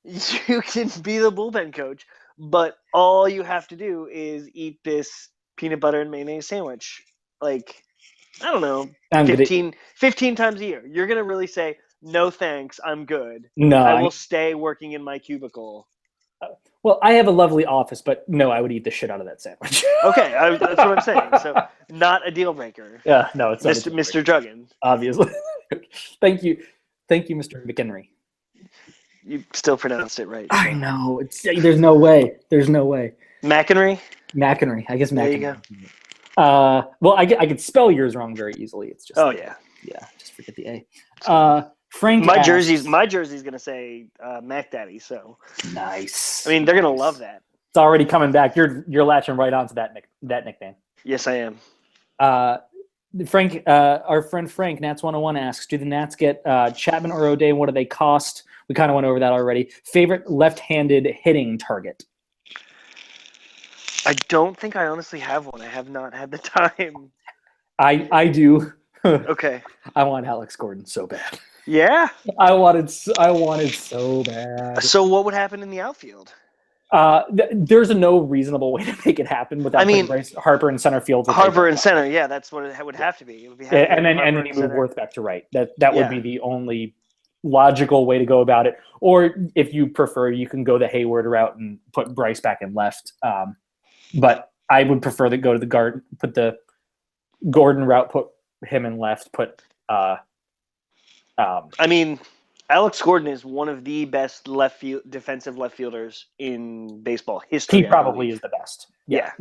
you can be the bullpen coach, but all you have to do is eat this peanut butter and mayonnaise sandwich. Like, I don't know, 15 times a year. You're going to really say, no thanks, I'm good. No, I will stay working in my cubicle. Well, I have a lovely office, but no, I would eat the shit out of that sandwich. Okay, that's what I'm saying. So, not a deal breaker. Yeah, no, it's not Mr. Drogan. Obviously. Thank you, Mr. McHenry. You still pronounced it right. I know. There's no way. McHenry? McHenry. I guess McHenry. There you go. Well, I could spell yours wrong very easily. It's just yeah, just forget the A. Frank. My jersey's gonna say Mac Daddy. So nice. I mean, they're gonna love that. It's already coming back. You're latching right onto that nickname. Yes, I am. Frank, our friend Frank, Nats 101 asks, do the Nats get Chapman or O'Day? What do they cost? We kind of went over that already. Favorite left-handed hitting target? I don't think I honestly have one. I have not had the time. I do. Okay. I want Alex Gordon so bad. Yeah? I wanted so bad. So what would happen in the outfield? There's no reasonable way to make it happen without putting Bryce Harper in center field. Harper in center, yeah, that's what it would have to be. It would be and then you move Worth back to right. That would be the only logical way to go about it. Or if you prefer, you can go the Hayward route and put Bryce back in left. But I would prefer to go to the guard, put the Gordon route, put him in left, put. I mean, Alex Gordon is one of the best defensive left fielders in baseball history. He probably is the best. Yeah.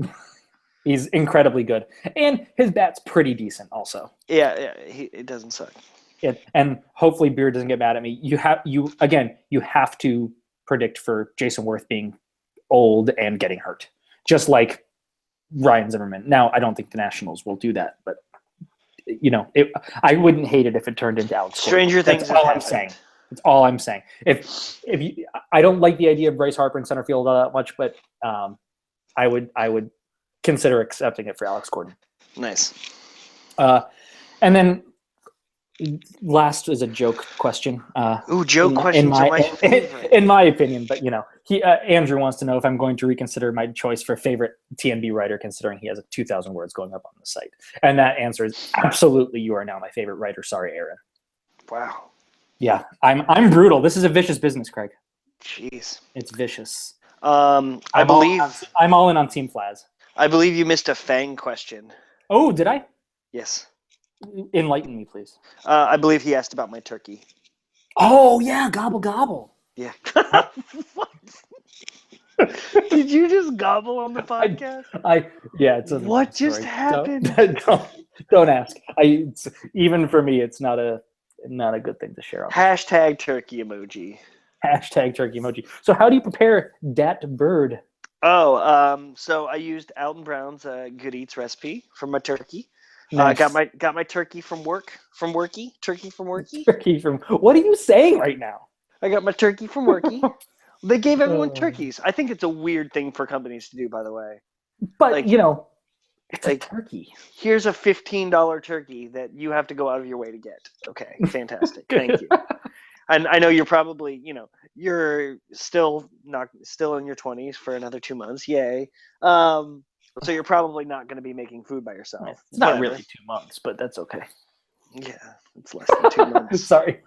He's incredibly good. And his bat's pretty decent also. Yeah, it doesn't suck. And hopefully Beard doesn't get mad at me. You have to predict for Jason Worth being old and getting hurt. Just like Ryan Zimmerman. Now, I don't think the Nationals will do that, but I wouldn't hate it if it turned into Alex Gordon. Stranger things. That's all I'm saying. That's all I'm saying. I don't like the idea of Bryce Harper in center field all that much, but I would consider accepting it for Alex Gordon. Nice. And then last is a joke question. Joke questions are my favorite. In my opinion, but Andrew wants to know if I'm going to reconsider my choice for favorite TNB writer, considering he has 2,000 words going up on the site. And that answer is absolutely. You are now my favorite writer. Sorry, Aaron. Wow. Yeah, I'm brutal. This is a vicious business, Craig. Jeez, it's vicious. I believe I'm all in on Team Flaz. I believe you missed a Fang question. Oh, did I? Yes. Enlighten me, please. I believe he asked about my turkey. Oh yeah, gobble gobble. Yeah. What? Did you just gobble on the podcast? Yeah, it's a What just story. happened? Don't ask. Even for me, it's not a good thing to share on. Hashtag turkey emoji. Hashtag turkey emoji. So how do you prepare dat bird? Oh, so I used Alton Brown's Good Eats recipe for my turkey. Nice. Got my turkey from work. Turkey from worky. Turkey from. What are you saying right now? I got my turkey from worky. They gave everyone turkeys. I think it's a weird thing for companies to do, by the way. But Like, it's a turkey. Here's a $15 turkey that you have to go out of your way to get. Okay, fantastic. Thank you. And I know you're probably, you're still in your 20s for another 2 months. Yay. So you're probably not going to be making food by yourself. It's not really 2 months, but that's okay. Yeah, it's less than 2 months. Sorry.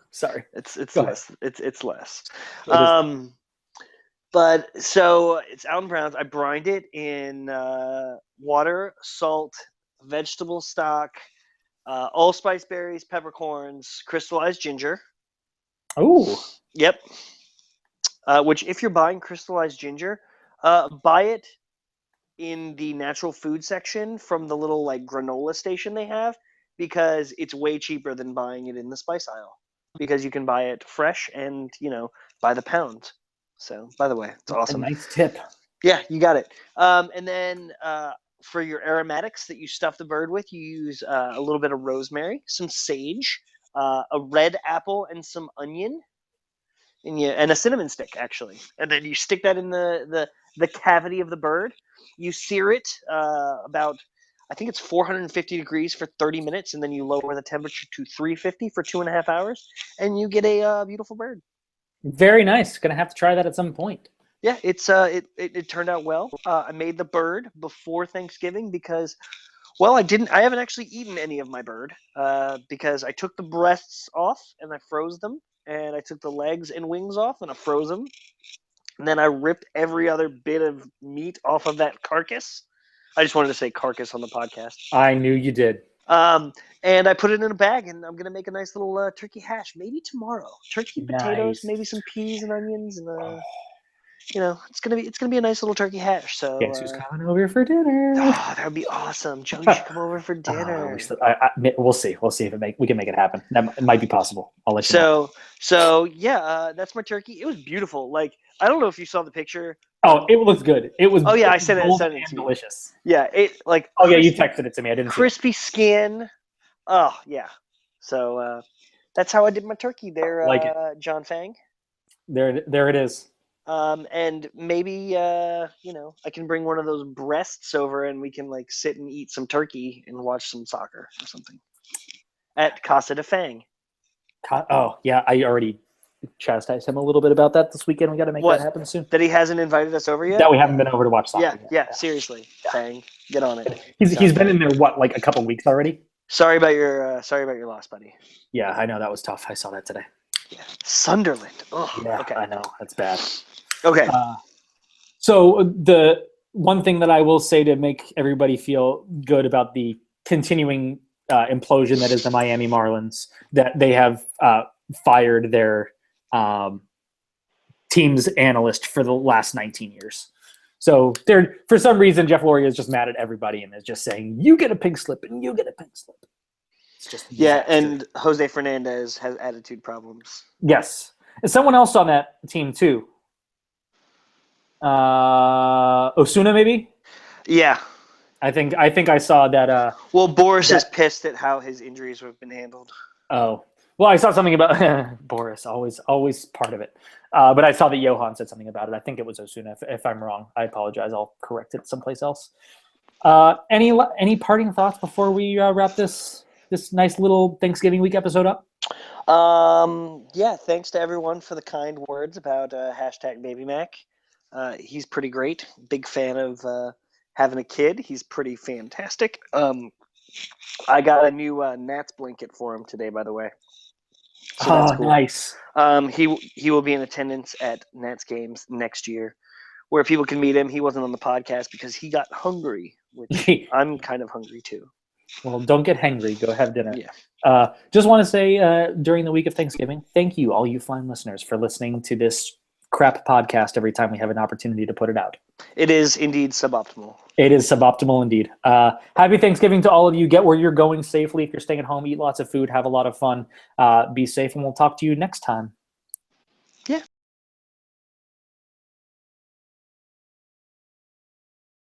It's less. It's less. But so it's Alton Brown's. I brined it in water, salt, vegetable stock, allspice berries, peppercorns, crystallized ginger. Oh. Yep. Which, if you're buying crystallized ginger, buy it in the natural food section from the little granola station they have, because it's way cheaper than buying it in the spice aisle, because you can buy it fresh and by the pound. So, by the way, it's awesome. A nice tip. Yeah, you got it. And then for your aromatics that you stuff the bird with, you use a little bit of rosemary, some sage, a red apple, and some onion, and a cinnamon stick, actually. And then you stick that in the cavity of the bird. You sear it about, I think it's 450 degrees for 30 minutes, and then you lower the temperature to 350 for 2.5 hours, and you get a beautiful bird. Very nice. Gonna have to try that at some point. Yeah, it turned out well. I made the bird before Thanksgiving because, well, I haven't actually eaten any of my bird because I took the breasts off and I froze them, and I took the legs and wings off and I froze them, and then I ripped every other bit of meat off of that carcass. I just wanted to say carcass on the podcast. I knew you did. And I put it in a bag, and I'm gonna make a nice little turkey hash maybe tomorrow. Turkey, potatoes, maybe some peas and onions, and it's gonna be a nice little turkey hash. So guess who's coming over for dinner? Oh, that would be awesome. Joey should come over for dinner. We'll see. We'll see if we can make it happen. It might be possible. I'll let you know. So yeah, that's my turkey. It was beautiful. Like, I don't know if you saw the picture. Oh, it looks good. It was. Oh yeah, I sent it to you. Delicious. Yeah, Oh yeah, you texted it to me. I didn't. Crispy skin. Oh yeah. So that's how I did my turkey there, John Fang. There it is. And maybe I can bring one of those breasts over, and we can sit and eat some turkey and watch some soccer or something at Casa de Fang. Oh yeah, I already chastised him a little bit about that this weekend. We got to make that happen soon. That he hasn't invited us over yet? That we haven't been over to watch soccer. Yeah. Seriously, Fang, get on it. He's been in there a couple weeks already. Sorry about your loss, buddy. Yeah, I know that was tough. I saw that today. Yeah, Sunderland. Oh, yeah, okay. I know that's bad. Okay. So the one thing that I will say to make everybody feel good about the continuing implosion that is the Miami Marlins, that they have fired their team's analyst for the last 19 years. So for some reason, Jeff Lurie is just mad at everybody and is just saying, you get a pink slip and you get a pink slip. It's just and Jose Fernandez has attitude problems. Yes. And someone else on that team too. Osuna, maybe? Yeah. I think I saw that. Well, Boris is pissed at how his injuries have been handled. Oh. Well, I saw something about Boris, always part of it. But I saw that Johan said something about it. I think it was Osuna. If I'm wrong, I apologize. I'll correct it someplace else. Any parting thoughts before we wrap this nice little Thanksgiving week episode up? Yeah, thanks to everyone for the kind words about #BabyMac. He's pretty great. Big fan of having a kid. He's pretty fantastic. I got a new Nats blanket for him today, by the way. So that's cool. Nice. He will be in attendance at Nats games next year, where people can meet him. He wasn't on the podcast because he got hungry, which I'm kind of hungry too. Well, don't get hangry. Go have dinner. Yeah. Just want to say during the week of Thanksgiving, thank you, all you fine listeners, for listening to this crap podcast every time we have an opportunity to put it out. It is indeed suboptimal. It is suboptimal indeed. Happy Thanksgiving to all of you. Get where you're going safely. If you're staying at home, eat lots of food, have a lot of fun. Be safe, and we'll talk to you next time.